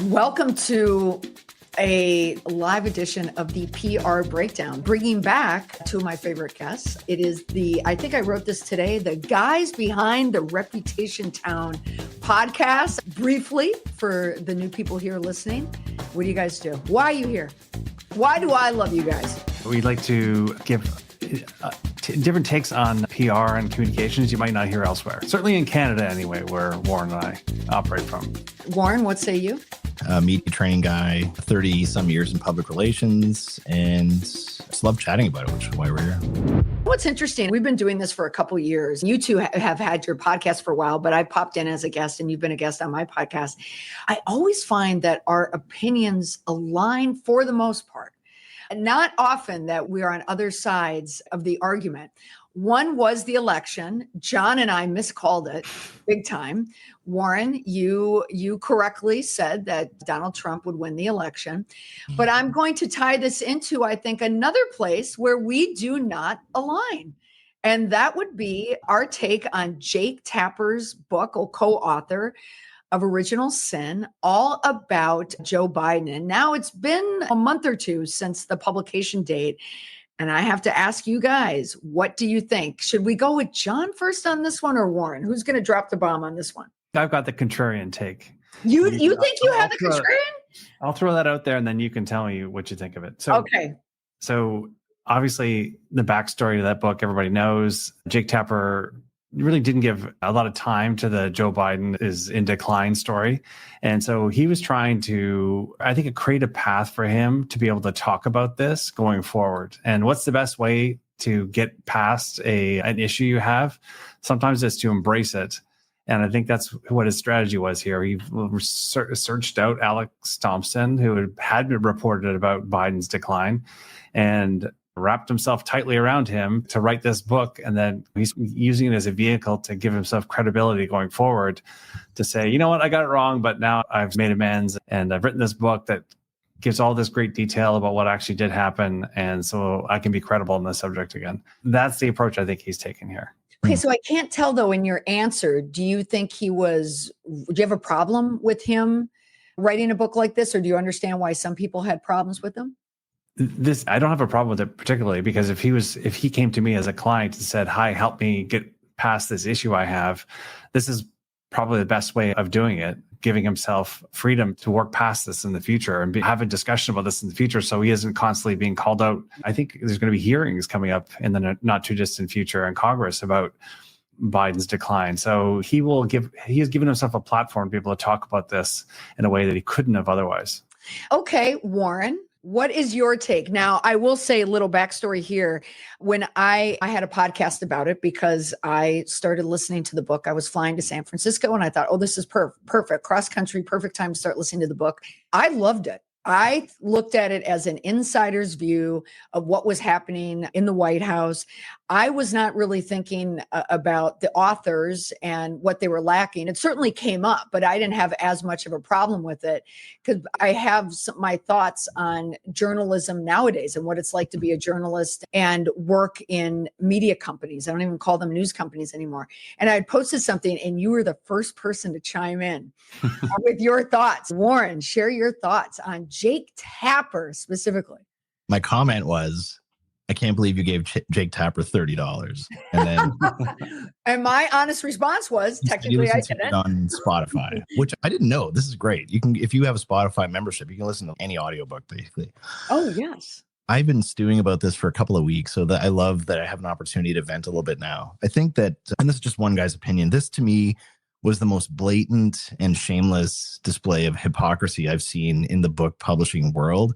Welcome to a live edition of the PR Breakdown, bringing back two of my favorite guests. It is I think I wrote this today, the guys behind the Reputation Town podcast. Briefly, for the new people here listening, what do you guys do? Why are you here? Why do I love you guys? We'd like to give different takes on PR and communications you might not hear elsewhere. Certainly in Canada anyway, where Warren and I operate from. Warren, what say you? Media training guy, 30 some years in public relations, and just love chatting about it, which is why we're here. What's interesting, we've been doing this for a couple years. You two have had your podcast for a while, but I popped in as a guest and you've been a guest on my podcast. I always find that our opinions align for the most part. Not often that we're on other sides of the argument. One was the election. John and I miscalled it big time. Warren, you correctly said that Donald Trump would win the election. But I'm going to tie this into, I think, another place where we do not align. And that would be our take on Jake Tapper's book, co-author of Original Sin, all about Joe Biden. And now it's been a month or two since the publication date. And I have to ask you guys, what do you think? Should we go with John first on this one or Warren? Who's going to drop the bomb on this one? I've got the contrarian take. You think you have the contrarian? I'll throw that out there and then you can tell me what you think of it. So obviously the backstory to that book, everybody knows. Jake Tapper really didn't give a lot of time to the Joe Biden is in decline story. And so he was trying to, I think, create a path for him to be able to talk about this going forward. And what's the best way to get past an issue you have? Sometimes it's to embrace it. And I think that's what his strategy was here. He searched out Alex Thompson, who had reported about Biden's decline, and wrapped himself tightly around him to write this book. And then he's using it as a vehicle to give himself credibility going forward to say, you know what, I got it wrong, but now I've made amends and I've written this book that gives all this great detail about what actually did happen. And so I can be credible on this subject again. That's the approach I think he's taken here. Okay, so I can't tell though in your answer, do you have a problem with him writing a book like this? Or do you understand why some people had problems with him? I don't have a problem with it particularly, because if he came to me as a client and said, hi, help me get past this issue I have, this is probably the best way of doing it, giving himself freedom to work past this in the future and have a discussion about this in the future so he isn't constantly being called out. I think there's going to be hearings coming up in the not too distant future in Congress about Biden's decline. So he has given himself a platform to be able to talk about this in a way that he couldn't have otherwise. Okay, Warren. What is your take? Now, I will say a little backstory here. When I had a podcast about it because I started listening to the book. I was flying to San Francisco and I thought, this is perfect. Cross country, perfect time to start listening to the book. I loved it. I looked at it as an insider's view of what was happening in the White House. I was not really thinking about the authors and what they were lacking. It certainly came up, but I didn't have as much of a problem with it because I have my thoughts on journalism nowadays and what it's like to be a journalist and work in media companies. I don't even call them news companies anymore. And I had posted something and you were the first person to chime in with your thoughts. Warren, share your thoughts on Jake Tapper specifically. My comment was, I can't believe you gave Jake Tapper $30. And then and my honest response was, technically I didn't. On Spotify, which I didn't know. This is great. You can, if you have a Spotify membership, you can listen to any audiobook basically. Oh, yes. I've been stewing about this for a couple of weeks, so that I love that I have an opportunity to vent a little bit now. I think that, and this is just one guy's opinion, this to me was the most blatant and shameless display of hypocrisy I've seen in the book publishing world.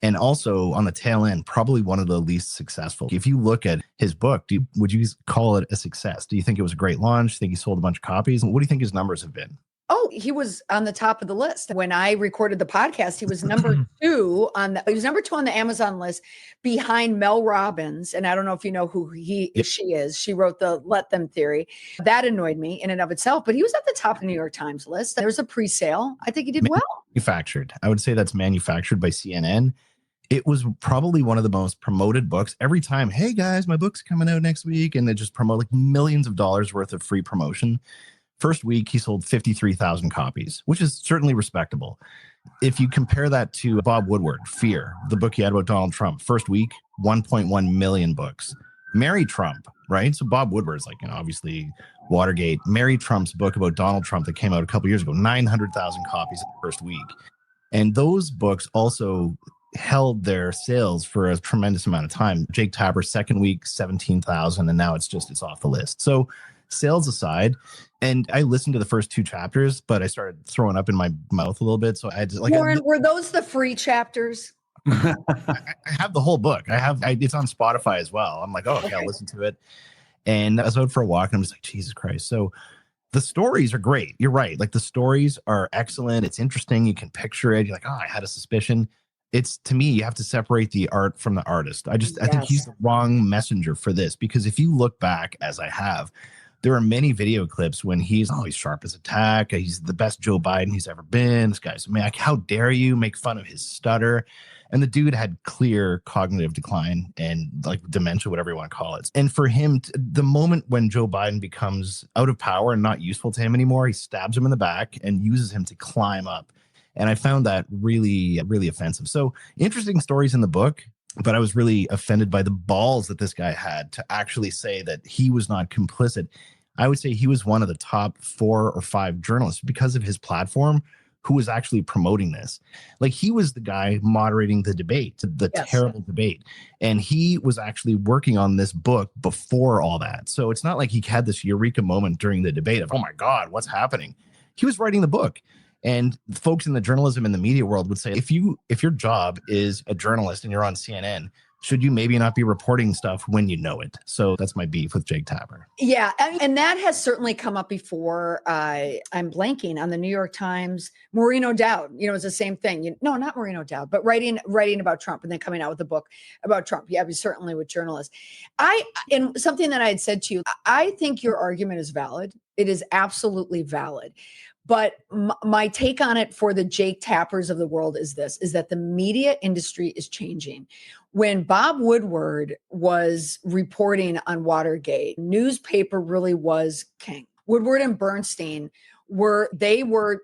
And also on the tail end, probably one of the least successful. If you look at his book, would you call it a success? Do you think it was a great launch? Think he sold a bunch of copies? What do you think his numbers have been? Oh, he was on the top of the list. When I recorded the podcast, he was number two on the Amazon list behind Mel Robbins. And I don't know if you know who she is. She wrote the Let Them Theory. That annoyed me in and of itself, but he was at the top of the New York Times list. There was a pre-sale. I think he did well. Manufactured. I would say that's manufactured by CNN. It was probably one of the most promoted books. Every time, hey guys, my book's coming out next week. And they just promote like millions of dollars worth of free promotion. First week, he sold 53,000 copies, which is certainly respectable. If you compare that to Bob Woodward, Fear, the book he had about Donald Trump, first week, 1.1 million books. Marry Trump, right? So Bob Woodward's like, obviously Watergate. Marry Trump's book about Donald Trump that came out a couple years ago, 900,000 copies in the first week. And those books also held their sales for a tremendous amount of time. Jake Tapper's second week, 17,000, and now it's off the list. So sales aside, and I listened to the first 2 chapters, but I started throwing up in my mouth a little bit. So I had to, like, Warren, were those the free chapters? I have the whole book. It's on Spotify as well. I'm like, okay, I'll listen to it. And I was out for a walk and I'm just like, Jesus Christ. So the stories are great. You're right. Like, the stories are excellent. It's interesting. You can picture it. You're like, I had a suspicion. It's, to me, you have to separate the art from the artist. I think he's the wrong messenger for this, because if you look back, as I have, there are many video clips when he's sharp as a tack. He's the best Joe Biden he's ever been. This guy's, man, how dare you make fun of his stutter? And the dude had clear cognitive decline and like dementia, whatever you want to call it. And for him, the moment when Joe Biden becomes out of power and not useful to him anymore, he stabs him in the back and uses him to climb up. And I found that really, really offensive. So interesting stories in the book, but I was really offended by the balls that this guy had to actually say that he was not complicit. I would say he was one of the top 4 or 5 journalists, because of his platform, who was actually promoting this. Like, he was the guy moderating the debate, the terrible debate. And he was actually working on this book before all that. So it's not like he had this eureka moment during the debate of, oh my God, what's happening? He was writing the book. And folks in the journalism and the media world would say, if your job is a journalist and you're on CNN, should you maybe not be reporting stuff when you know it? So that's my beef with Jake Tapper. Yeah. And that has certainly come up before. I'm blanking on the New York Times. Maureen O'Dowd, it's the same thing. No, not Maureen O'Dowd, but writing about Trump and then coming out with a book about Trump. Yeah, certainly with journalists. And something that I had said to you, I think your argument is valid. It is absolutely valid. But my take on it for the Jake Tappers of the world is that the media industry is changing. When Bob Woodward was reporting on Watergate, newspaper really was king. Woodward and Bernstein were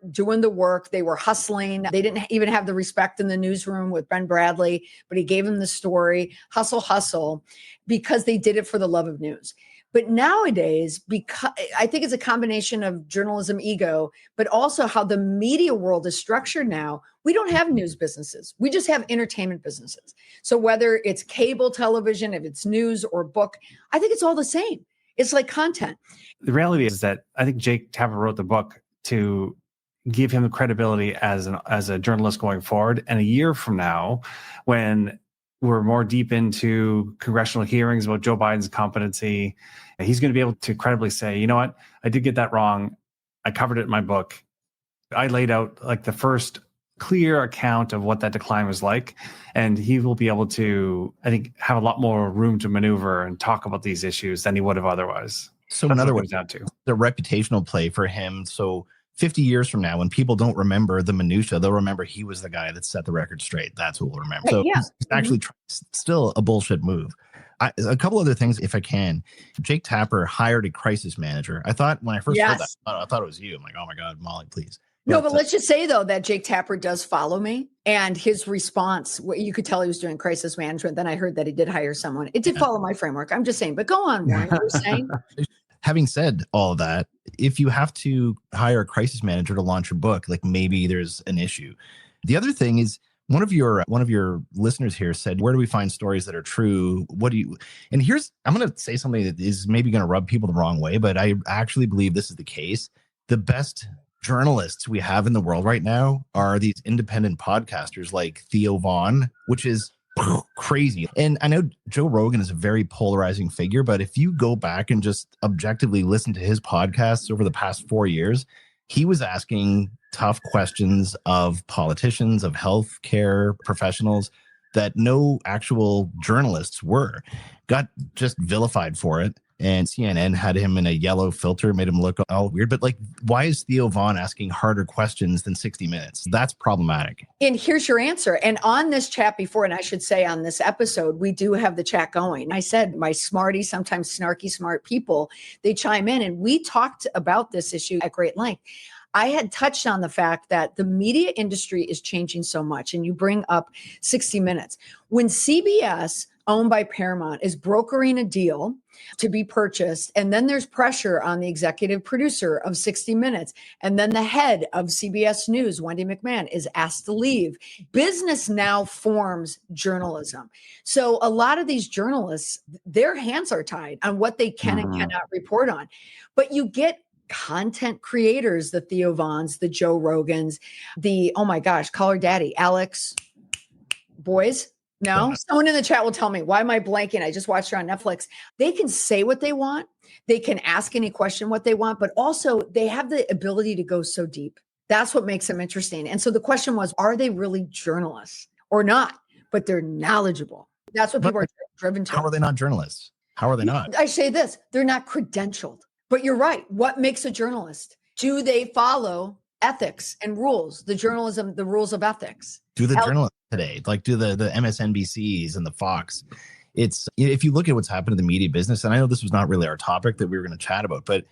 doing the work. They were hustling. They didn't even have the respect in the newsroom with Ben Bradley, but he gave them the story, hustle, because they did it for the love of news. But nowadays, because I think it's a combination of journalism ego, but also how the media world is structured now, we don't have news businesses. We just have entertainment businesses. So whether it's cable television, if it's news or book, I think it's all the same. It's like content. The reality is that I think Jake Tapper wrote the book to give him the credibility as a journalist going forward. And a year from now, when we're more deep into congressional hearings about Joe Biden's competency, he's going to be able to credibly say, you know what, I did get that wrong. I covered it in my book. I laid out like the first clear account of what that decline was like. And he will be able to, I think, have a lot more room to maneuver and talk about these issues than he would have otherwise. So in other words, the reputational play for him. So 50 years from now, when people don't remember the minutia, they'll remember he was the guy that set the record straight. That's who will remember. So it's actually still a bullshit move. A couple other things, if I can. Jake Tapper hired a crisis manager. I thought when I first heard that, I thought it was you. I'm like, oh my God, Molly, please. But let's just say, though, that Jake Tapper does follow me, and his response, you could tell he was doing crisis management. Then I heard that he did hire someone. It did follow my framework. I'm just saying, but go on, Warren, what are you saying? Having said all of that, if you have to hire a crisis manager to launch your book, like, maybe there's an issue. The other thing is, one of your listeners here said, where do we find stories that are true? And I'm going to say something that is maybe going to rub people the wrong way, but I actually believe this is the case. The best journalists we have in the world right now are these independent podcasters like Theo Vaughn, which is crazy. And I know Joe Rogan is a very polarizing figure, but if you go back and just objectively listen to his podcasts over the past 4 years, he was asking tough questions of politicians, of healthcare professionals that no actual journalists got just vilified for it. And CNN had him in a yellow filter, made him look all weird. But like, why is Theo Vaughn asking harder questions than 60 Minutes? That's problematic. And here's your answer. And on this chat before, and I should say on this episode, we do have the chat going. I said my smarty, sometimes snarky, smart people, they chime in. And we talked about this issue at great length. I had touched on the fact that the media industry is changing so much. And you bring up 60 Minutes. When CBS, owned by Paramount, is brokering a deal to be purchased, and then there's pressure on the executive producer of 60 Minutes, and then the head of CBS News, Wendy McMahon, is asked to leave. Business now forms journalism. So a lot of these journalists, their hands are tied on what they can and cannot report on. But you get content creators, the Theo Vaughns, the Joe Rogans, the, oh my gosh, call her daddy, Alex, boys. No, someone in the chat will tell me, why am I blanking? I just watched her on Netflix. They can say what they want. They can ask any question what they want, but also they have the ability to go so deep. That's what makes them interesting. And so the question was, are they really journalists or not? But they're knowledgeable. That's what people are driven to. How are they not journalists? How are they not? I say this, they're not credentialed. But you're right. What makes a journalist? Do they follow ethics and rules, the journalism, the rules of ethics? Do the journalists today, like do the MSNBCs and the Fox? It's, if you look at what's happened to the media business, and I know this was not really our topic that we were going to chat about, but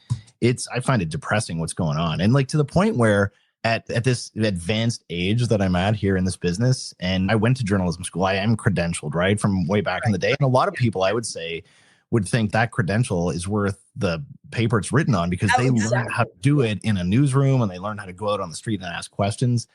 I find it depressing what's going on. And like to the point where at this advanced age that I'm at here in this business, and I went to journalism school, I am credentialed, right, from way back in the day. And a lot of people, I would say, would think that credential is worth the paper it's written on, because they learn how to do it in a newsroom and they learn how to go out on the street and ask questions.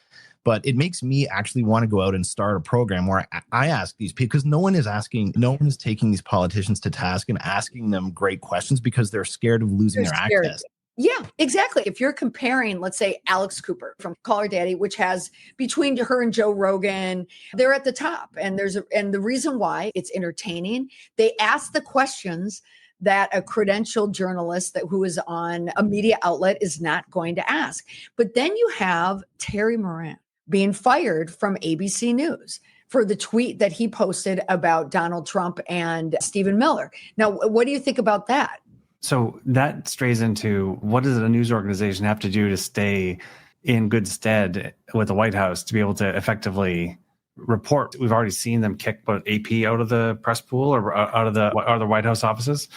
But it makes me actually want to go out and start a program where I ask these people, because no one is taking these politicians to task and asking them great questions because they're scared of losing their access. Yeah, exactly. If you're comparing, let's say, Alex Cooper from Call Her Daddy, which has between her and Joe Rogan, they're at the top. And and the reason why it's entertaining, they ask the questions that a credentialed journalist who is on a media outlet is not going to ask. But then you have Terry Moran being fired from ABC News for the tweet that he posted about Donald Trump and Stephen Miller. Now, what do you think about that? So that strays into, what does a news organization have to do to stay in good stead with the White House to be able to effectively report? We've already seen them kick AP out of the press pool or out of the White House offices.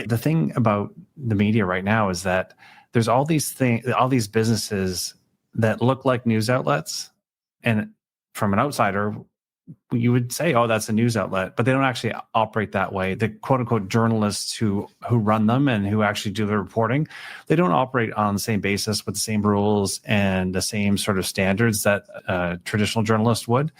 The thing about the media right now is that there's all these businesses that look like news outlets, and from an outsider, you would say, oh, that's a news outlet, but they don't actually operate that way. The quote unquote journalists who run them and who actually do the reporting, they don't operate on the same basis with the same rules and the same sort of standards that a traditional journalist would.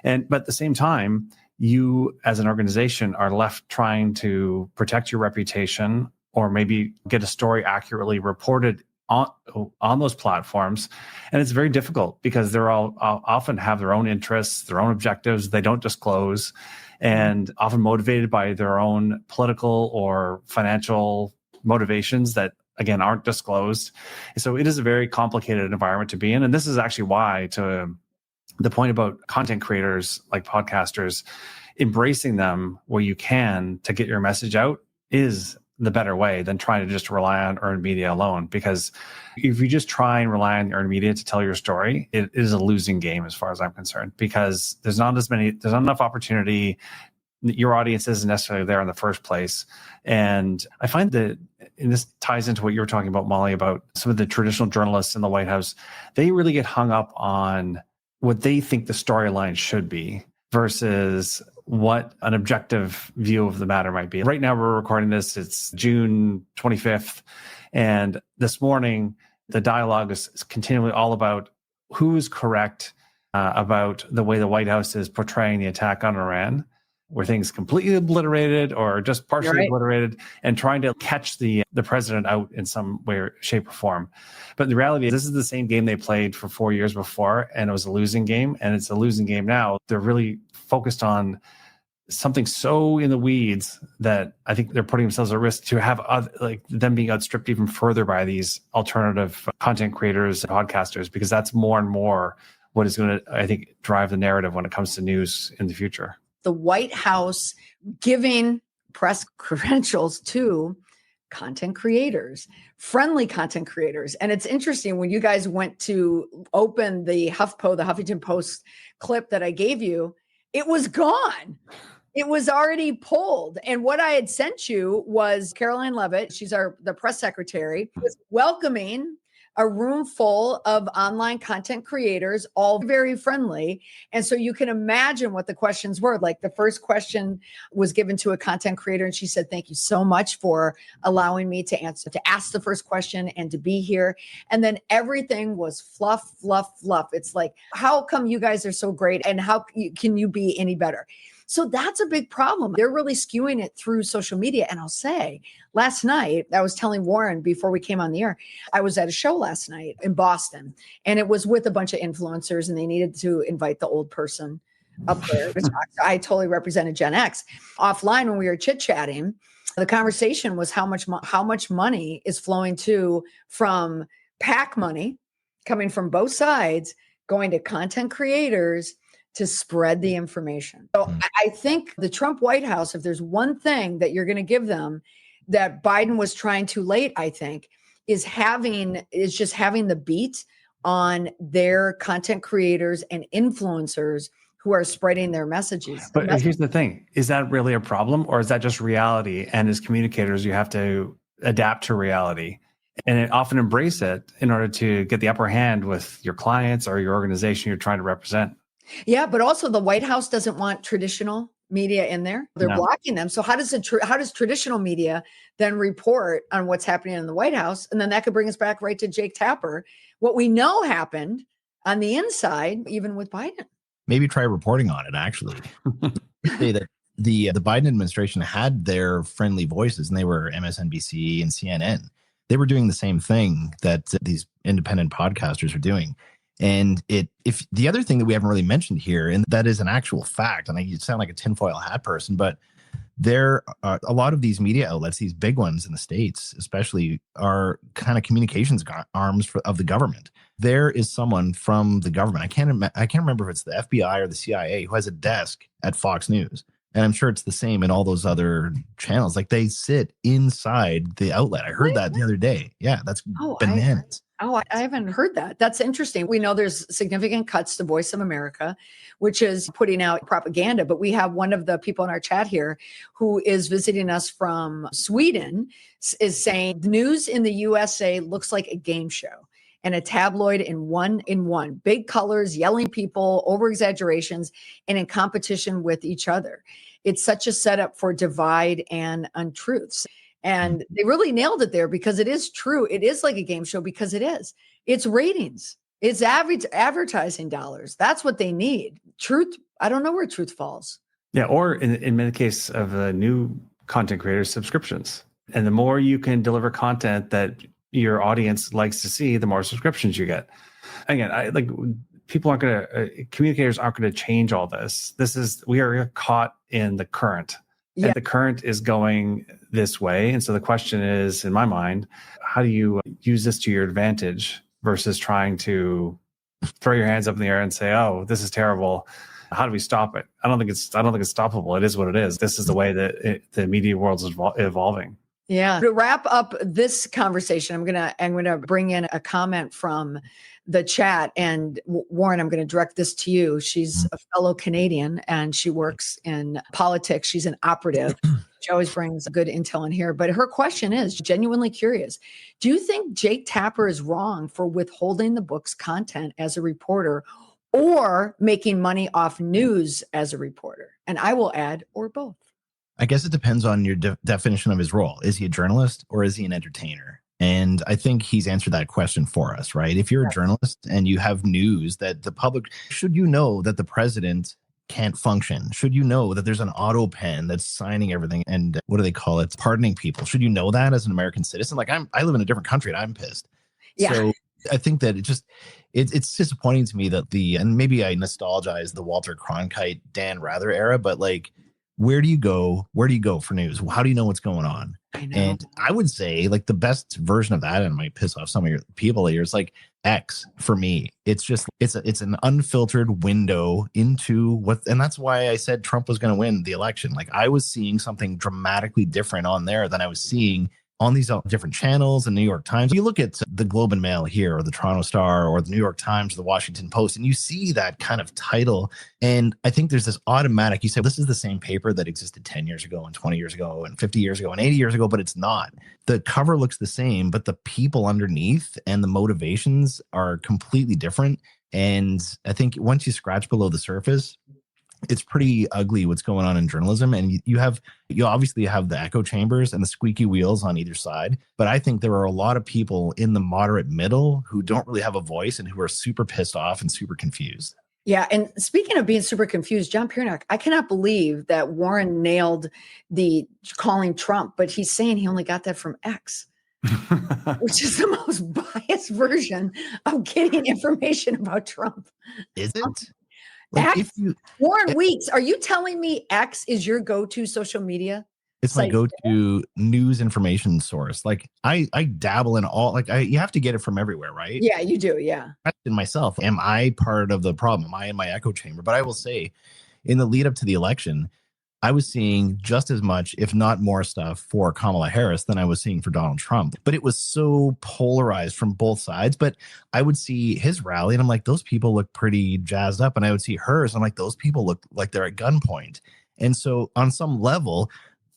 But at the same time, you as an organization are left trying to protect your reputation or maybe get a story accurately reported on those platforms. And it's very difficult because they're all often have their own interests, their own objectives they don't disclose, and often motivated by their own political or financial motivations that, again, aren't disclosed. So it is a very complicated environment to be in. And this is actually why, to the point about content creators like podcasters, embracing them where you can to get your message out is the better way than trying to just rely on earned media alone. Because if you just try and rely on earned media to tell your story, it is a losing game as far as I'm concerned, because there's not enough opportunity. Your audience isn't necessarily there in the first place. And I find that, and this ties into what you were talking about, Molly, about some of the traditional journalists in the White House, they really get hung up on what they think the storyline should be versus what an objective view of the matter might be. Right now, we're recording this, it's June 25th. And this morning, the dialogue is continually all about who is correct about the way the White House is portraying the attack on Iran. Were things completely obliterated or just partially obliterated, and trying to catch the president out in some way, shape, or form. But the reality is, this is the same game they played for 4 years before, and it was a losing game, and it's a losing game now. They're really focused on something so in the weeds that I think they're putting themselves at risk to have them being outstripped even further by these alternative content creators and podcasters, because that's more and more what is going to, I think, drive the narrative when it comes to news in the future. The White House giving press credentials to content creators, friendly content creators. And it's interesting, when you guys went to open the HuffPo, the Huffington Post clip that I gave you, it was gone. It was already pulled. And what I had sent you was Caroline Levitt. She's the press secretary, was welcoming a room full of online content creators, all very friendly. And so you can imagine what the questions were. Like the first question was given to a content creator, and she said, "Thank you so much for allowing me to ask the first question and to be here." And then everything was fluff, fluff, fluff. It's like, how come you guys are so great? And how can you be any better? So that's a big problem. They're really skewing it through social media. And I'll say, last night, I was telling Warren before we came on the air, I was at a show last night in Boston, and it was with a bunch of influencers, and they needed to invite the old person up there to talk. So I totally represented Gen X. Offline, when we were chit-chatting, the conversation was how much money is flowing from PAC money coming from both sides, going to content creators to spread the information. So I think the Trump White House, if there's one thing that you're going to give them that Biden was trying too late, I think, is just having the beat on their content creators and influencers who are spreading their messages. But here's the thing. Is that really a problem, or is that just reality? And as communicators, you have to adapt to reality and often embrace it in order to get the upper hand with your clients or your organization you're trying to represent. Yeah, but also the White House doesn't want traditional media in there. They're blocking them. So how does traditional media then report on what's happening in the White House? And then that could bring us back right to Jake Tapper. What we know happened on the inside, even with Biden. Maybe try reporting on it, actually. Say that the Biden administration had their friendly voices, and they were MSNBC and CNN. They were doing the same thing that these independent podcasters are doing. And if the other thing that we haven't really mentioned here, and that is an actual fact, and I sound like a tinfoil hat person, but there are a lot of these media outlets, these big ones in the States, especially, are kind of communications arms of the government. There is someone from the government. I can't remember if it's the FBI or the CIA who has a desk at Fox News. And I'm sure it's the same in all those other channels. Like, they sit inside the outlet. I heard that the other day. Yeah, that's bananas. I haven't heard that. That's interesting. We know there's significant cuts to Voice of America, which is putting out propaganda. But we have one of the people in our chat here who is visiting us from Sweden is saying news in the USA looks like a game show and a tabloid in one. Big colors, yelling people, over exaggerations, and in competition with each other. It's such a setup for divide and untruths. And they really nailed it there, because it is true. It is like a game show, because it is. It's ratings. It's advertising dollars. That's what they need. Truth, I don't know where truth falls. Yeah, or in many cases of new content creators, subscriptions. And the more you can deliver content that your audience likes to see, the more subscriptions you get. Again, communicators aren't going to change all this. We are caught in the current. And the current is going this way. And so the question is, in my mind, how do you use this to your advantage versus trying to throw your hands up in the air and say, "Oh, this is terrible. How do we stop it?" I don't think it's stoppable. It is what it is. This is the way that the media world is evolving. Yeah. To wrap up this conversation, I'm gonna bring in a comment from the chat, and Warren, I'm going to direct this to you. She's a fellow Canadian and she works in politics. She's an operative. She always brings good intel in here, but her question is genuinely curious. Do you think Jake Tapper is wrong for withholding the book's content as a reporter, or making money off news as a reporter? And I will add, or both. I guess it depends on your definition of his role. Is he a journalist or is he an entertainer? And I think he's answered that question for us, right? If you're a journalist and you have news that the public, should you know that the president can't function? Should you know that there's an auto pen that's signing everything and what do they call it? Pardoning people. Should you know that as an American citizen? Like, I live in a different country and I'm pissed. Yeah. So I think that it's disappointing to me that and maybe I nostalgize the Walter Cronkite, Dan Rather era, but like, where do you go? Where do you go for news? How do you know what's going on? And I would say like the best version of that, and it might piss off some of your people here, is like X for me. It's just, it's an unfiltered window into and that's why I said Trump was going to win the election. Like, I was seeing something dramatically different on there than I was seeing on these different channels and New York Times. You look at the Globe and Mail here or the Toronto Star or the New York Times or the Washington Post, and you see that kind of title. And I think there's this automatic, you say, this is the same paper that existed 10 years ago and 20 years ago and 50 years ago and 80 years ago, but it's not. The cover looks the same, but the people underneath and the motivations are completely different. And I think once you scratch below the surface, it's pretty ugly what's going on in journalism. And you obviously have the echo chambers and the squeaky wheels on either side. But I think there are a lot of people in the moderate middle who don't really have a voice and who are super pissed off and super confused. Yeah. And speaking of being super confused, John Piern, I cannot believe that Warren nailed the calling Trump, but he's saying he only got that from X. Which is the most biased version of getting information about Trump. Is it? Like Warren Weeks, are you telling me X is your go-to social media? It's my go-to news information source. Like I dabble in all, like you have to get it from everywhere, right? Yeah, you do. Yeah. In myself, am I part of the problem? Am I in my echo chamber? But I will say, in the lead up to the election, I was seeing just as much, if not more stuff for Kamala Harris than I was seeing for Donald Trump. But it was so polarized from both sides. But I would see his rally and I'm like, those people look pretty jazzed up. And I would see hers. And I'm like, those people look like they're at gunpoint. And so on some level,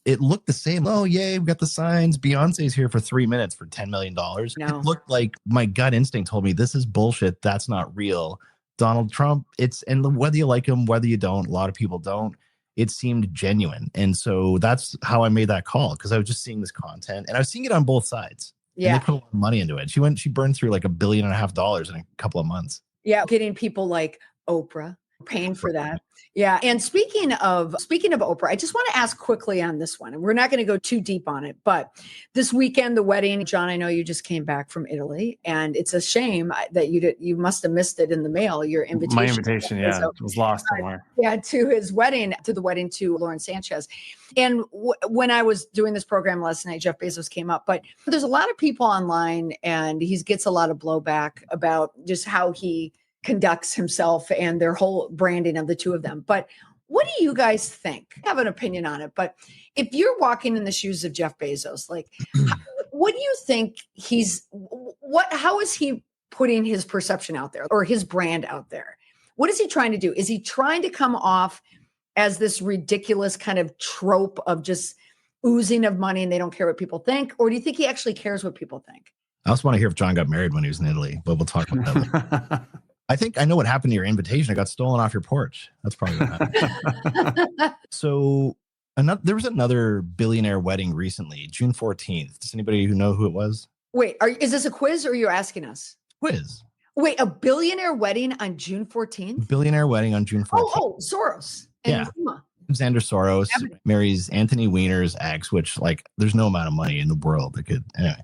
it looked the same. Oh, yay, we got the signs. Beyonce's here for 3 minutes for $10 million. No. It looked like my gut instinct told me this is bullshit. That's not real. Donald Trump, and whether you like him, whether you don't, a lot of people don't. It seemed genuine. And so that's how I made that call, because I was just seeing this content and I was seeing it on both sides. Yeah. And they put a lot of money into it. She burned through like $1.5 billion in a couple of months. Yeah. Getting people like Oprah paying for that. Yeah. And speaking of Oprah, I just want to ask quickly on this one, and we're not going to go too deep on it, but this weekend, the wedding, John, I know you just came back from Italy, and it's a shame that you must have missed it in the mail, your invitation. My invitation, yeah, it was lost somewhere. Yeah, to his wedding, to the wedding to Lauren Sanchez. And when I was doing this program last night, Jeff Bezos came up, but there's a lot of people online, and he gets a lot of blowback about just how he conducts himself and their whole branding of the two of them. But what do you guys think? I have an opinion on it, but if you're walking in the shoes of Jeff Bezos, like, what do you think how is he putting his perception out there or his brand out there? What is he trying to do? Is he trying to come off as this ridiculous kind of trope of just oozing of money and they don't care what people think? Or do you think he actually cares what people think? I also want to hear if John got married when he was in Italy, but we'll talk about that later. I think I know what happened to your invitation. It got stolen off your porch. That's probably what happened. So there was another billionaire wedding recently, June 14th. Does anybody know who it was? Wait, is this a quiz or are you asking us? Quiz. Wait, a billionaire wedding on June 14th? Billionaire wedding on June 14th. Oh, Soros. Yeah. Alexander Soros marries Anthony Weiner's ex, which, like, there's no amount of money in the world that could, anyway.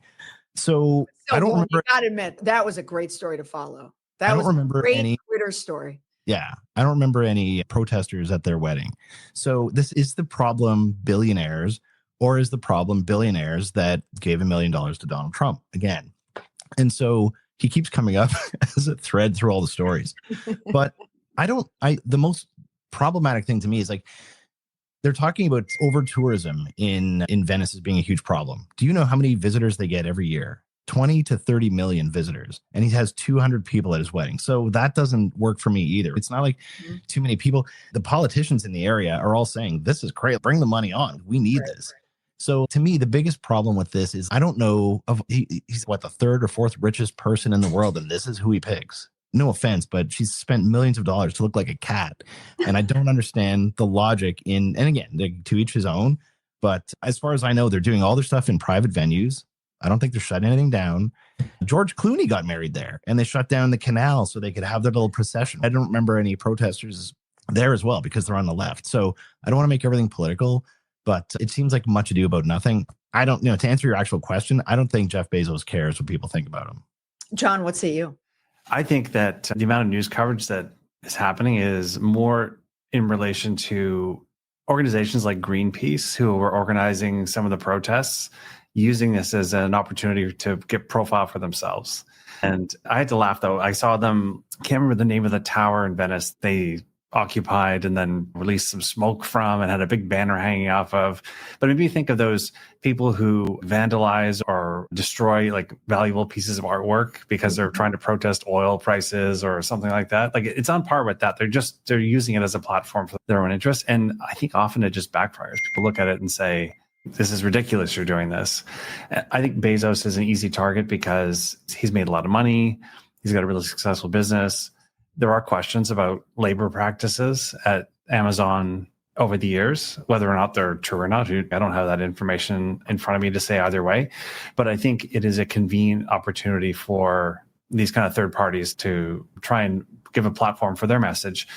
So I don't remember. You gotta admit, that was a great story to follow. I don't remember any Twitter story. Yeah. I don't remember any protesters at their wedding. So this is the problem billionaires, or is the problem billionaires that gave $1 million to Donald Trump again? And so he keeps coming up as a thread through all the stories. But the most problematic thing to me is, like, they're talking about over tourism in Venice as being a huge problem. Do you know how many visitors they get every year? 20 to 30 million visitors, and he has 200 people at his wedding. So that doesn't work for me either. It's not like too many people. The politicians in the area are all saying, this is great. Bring the money on. We need this. So to me, the biggest problem with this is, I don't know, he's the third or fourth richest person in the world, and this is who he picks. No offense, but she's spent millions of dollars to look like a cat. And I don't understand the logic and again, to each his own. But as far as I know, they're doing all their stuff in private venues. I don't think they're shutting anything down. George Clooney got married there, and they shut down the canal so they could have their little procession. I don't remember any protesters there as well, because they're on the left. So I don't want to make everything political, but it seems like much ado about nothing. I don't, to answer your actual question, I don't think Jeff Bezos cares what people think about him. John, what say you? I think that the amount of news coverage that is happening is more in relation to organizations like Greenpeace, who were organizing some of the protests, using this as an opportunity to get profile for themselves. And I had to laugh, though. I saw them, can't remember the name of the tower in Venice. They occupied and then released some smoke from and had a big banner hanging off of. But maybe think of those people who vandalize or destroy like valuable pieces of artwork because they're trying to protest oil prices or something like that. Like it's on par with that. They're using it as a platform for their own interests. And I think often it just backfires. People look at it and say, this is ridiculous, you're doing this. I think Bezos is an easy target because he's made a lot of money. He's got a really successful business. There are questions about labor practices at Amazon over the years, whether or not they're true or not. I don't have that information in front of me to say either way. But I think it is a convenient opportunity for these kind of third parties to try and give a platform for their message.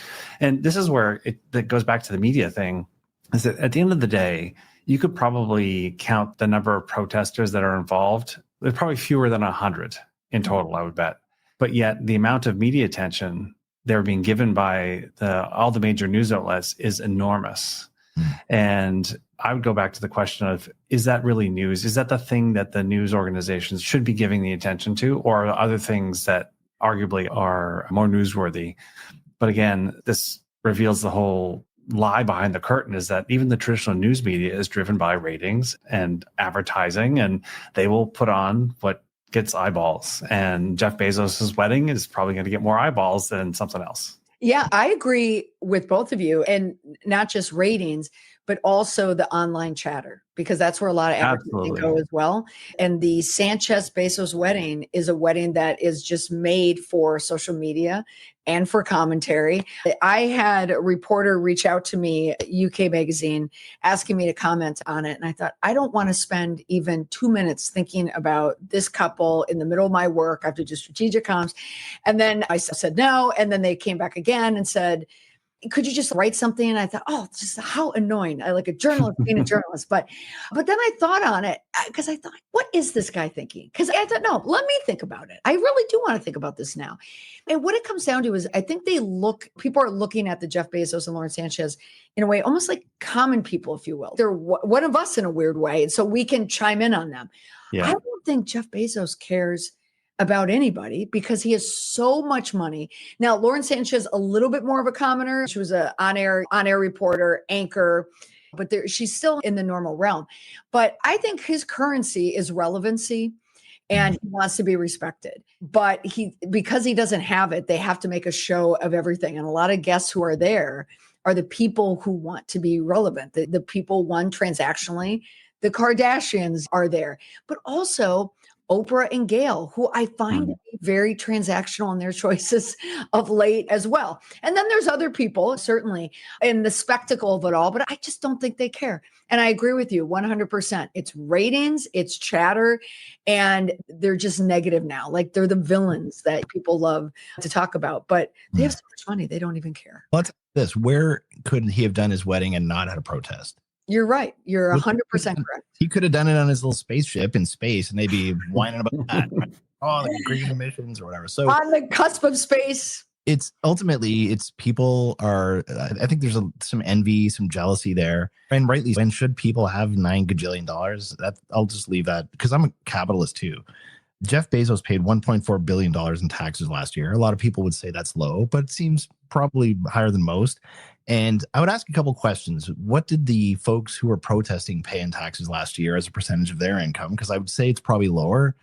And this is where that goes back to the media thing, is that at the end of the day, you could probably count the number of protesters that are involved. There's probably fewer than 100 in total, I would bet. But yet the amount of media attention they're being given by all the major news outlets is enormous. And I would go back to the question of, is that really news? Is that the thing that the news organizations should be giving the attention to, or are there other things that arguably are more newsworthy? But again, this reveals the whole lie behind the curtain, is that even the traditional news media is driven by ratings and advertising, and they will put on what gets eyeballs. And Jeff Bezos' wedding is probably going to get more eyeballs than something else. Yeah, I agree with both of you, and not just ratings, but also the online chatter, because that's where a lot of advertising go as well. And the Sanchez Bezos wedding is a wedding that is just made for social media and for commentary. I had a reporter reach out to me, UK Magazine, asking me to comment on it. And I thought, I don't want to spend even 2 minutes thinking about this couple in the middle of my work. I have to do strategic comms. And then I said no. And then they came back again and said, could you just write something? And I thought, oh, just how annoying. I like a journalist being a journalist. But then I thought on it, because I thought, what is this guy thinking? Because I thought, no, let me think about it. I really do want to think about this now. And what it comes down to is, I think people are looking at the Jeff Bezos and Lauren Sanchez in a way, almost like common people, if you will. They're one of us in a weird way. And so we can chime in on them. Yeah. I don't think Jeff Bezos cares about anybody because he has so much money. Now, Lauren Sanchez, a little bit more of a commoner. She was an on-air reporter, anchor, but she's still in the normal realm. But I think his currency is relevancy, and he wants to be respected. But because he doesn't have it, they have to make a show of everything. And a lot of guests who are there are the people who want to be relevant. The people, one, transactionally, the Kardashians are there, but also Oprah and Gayle, who I find to be very transactional in their choices of late as well. And then there's other people, certainly, in the spectacle of it all, but I just don't think they care. And I agree with you 100%. It's ratings, it's chatter, and they're just negative now. Like they're the villains that people love to talk about, but they have so much money, they don't even care. What's this? Where could he have done his wedding and not had a protest? You're right. You're 100% correct. He could have done it on his little spaceship in space, and they'd be whining about that. Right? Oh, the green emissions or whatever. So on the cusp of space. It's ultimately people are. I think there's some envy, some jealousy there, and rightly. When should people have $9 gajillion? That I'll just leave that because I'm a capitalist too. Jeff Bezos paid $1.4 billion in taxes last year. A lot of people would say that's low, but it seems probably higher than most. And I would ask a couple questions. What did the folks who were protesting pay in taxes last year as a percentage of their income? Because I would say it's probably lower.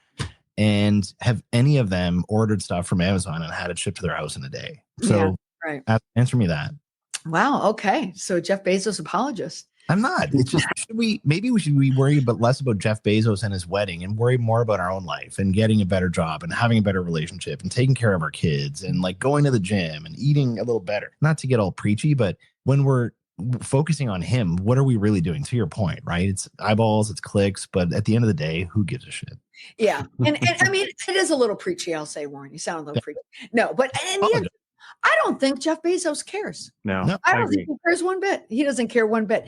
And have any of them ordered stuff from Amazon and had it shipped to their house in a day? So right. Answer me that. Wow. Okay. So Jeff Bezos apologist. I'm not. It's just maybe we should be worried less about Jeff Bezos and his wedding and worry more about our own life and getting a better job and having a better relationship and taking care of our kids and like going to the gym and eating a little better. Not to get all preachy, but when we're focusing on him, what are we really doing? To your point, right? It's eyeballs, it's clicks, but at the end of the day, who gives a shit? Yeah. And I mean, it is a little preachy, I'll say, Warren. You sound a little preachy. No, but I don't think Jeff Bezos cares. No, I don't think he cares one bit. He doesn't care one bit.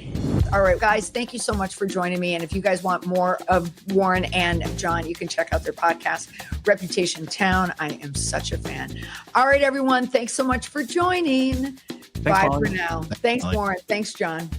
All right, guys, thank you so much for joining me. And if you guys want more of Warren and John, you can check out their podcast, Reputation Town. I am such a fan. All right, everyone. Thanks so much for joining. Bye for now. Thanks, Warren. Thanks, John.